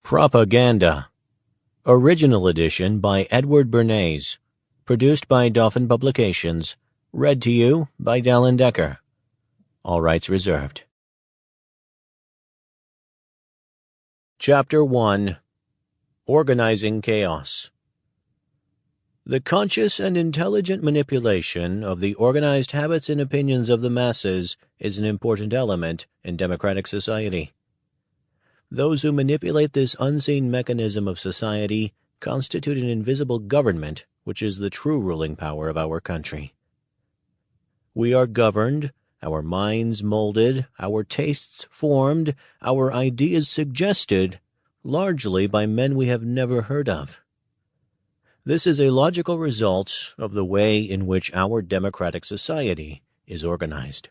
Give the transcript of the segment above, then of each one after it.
Propaganda. Original edition by Edward Bernays. Produced by Dolphin Publications. Read to you by Dalan. All rights reserved. Chapter 1. Organizing Chaos. The conscious and intelligent manipulation of the organized habits and opinions of the masses is an important element in democratic society. Those who manipulate this unseen mechanism of society constitute an invisible government, which is the true ruling power of our country. We are governed, our minds molded, our tastes formed, our ideas suggested, largely by men we have never heard of. This is a logical result of the way in which our democratic society is organized.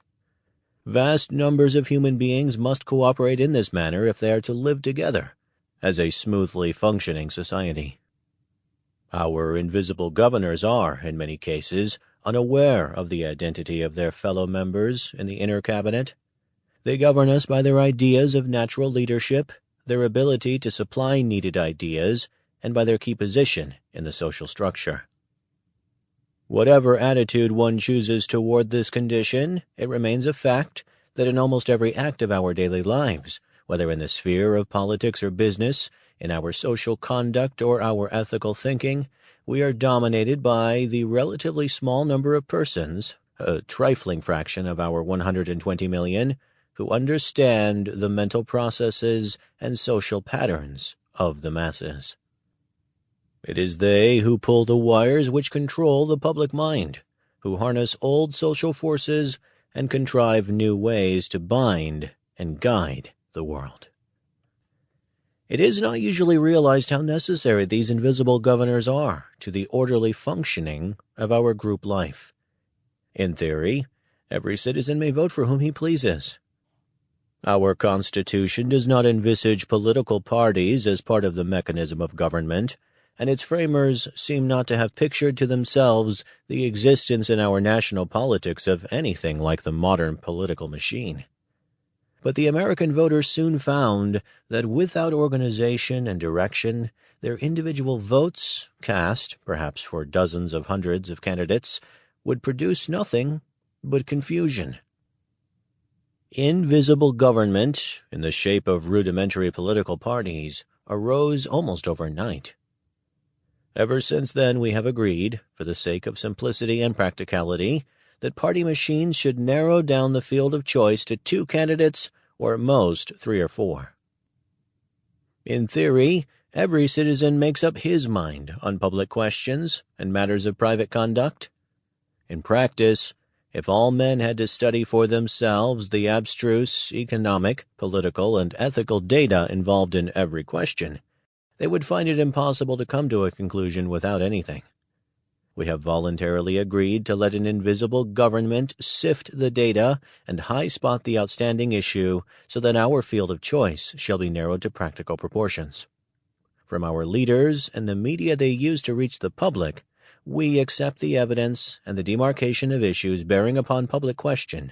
Vast numbers of human beings must cooperate in this manner if they are to live together as a smoothly functioning society. Our invisible governors are, in many cases, unaware of the identity of their fellow members in the inner cabinet. They govern us by their ideas of natural leadership, their ability to supply needed ideas, and by their key position in the social structure. Whatever attitude one chooses toward this condition, it remains a fact that in almost every act of our daily lives, whether in the sphere of politics or business, in our social conduct or our ethical thinking, we are dominated by the relatively small number of persons, a trifling fraction of our 120 million, who understand the mental processes and social patterns of the masses. It is they who pull the wires which control the public mind, who harness old social forces and contrive new ways to bind and guide the world. It is not usually realized how necessary these invisible governors are to the orderly functioning of our group life. In theory, every citizen may vote for whom he pleases. Our Constitution does not envisage political parties as part of the mechanism of government, and its framers seem not to have pictured to themselves the existence in our national politics of anything like the modern political machine. But the American voters soon found that without organization and direction, their individual votes, cast perhaps for dozens of hundreds of candidates, would produce nothing but confusion. Invisible government, in the shape of rudimentary political parties, arose almost overnight. Ever since then we have agreed, for the sake of simplicity and practicality, that party machines should narrow down the field of choice to 2 candidates or at most 3 or 4. In theory, every citizen makes up his mind on public questions and matters of private conduct. In practice, if all men had to study for themselves the abstruse economic, political, and ethical data involved in every question, they would find it impossible to come to a conclusion without anything. We have voluntarily agreed to let an invisible government sift the data and high-spot the outstanding issue so that our field of choice shall be narrowed to practical proportions. From our leaders and the media they use to reach the public, we accept the evidence and the demarcation of issues bearing upon public question.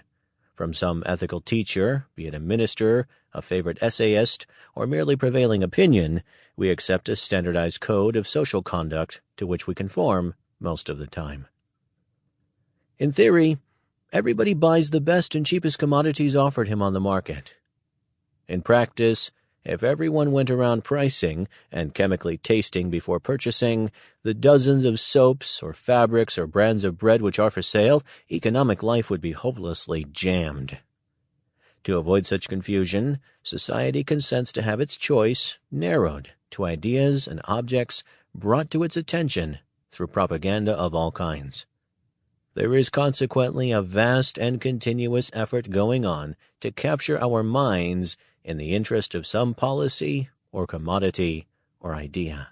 From some ethical teacher, be it a minister, a favorite essayist, or merely prevailing opinion, we accept a standardized code of social conduct to which we conform most of the time. In theory, everybody buys the best and cheapest commodities offered him on the market. In practice, if everyone went around pricing and chemically tasting before purchasing the dozens of soaps or fabrics or brands of bread which are for sale, economic life would be hopelessly jammed. To avoid such confusion, society consents to have its choice narrowed to ideas and objects brought to its attention through propaganda of all kinds. There is consequently a vast and continuous effort going on to capture our minds in the interest of some policy or commodity or idea.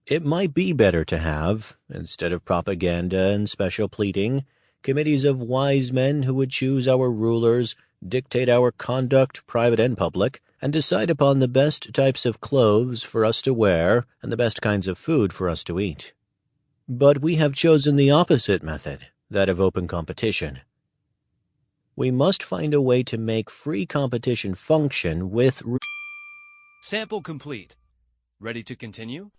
It might be better to have, instead of propaganda and special pleading, committees of wise men who would choose our rulers, dictate our conduct, private and public, and decide upon the best types of clothes for us to wear and the best kinds of food for us to eat. But we have chosen the opposite method, that of open competition. We must find a way to make free competition function with Sample complete. Ready to continue?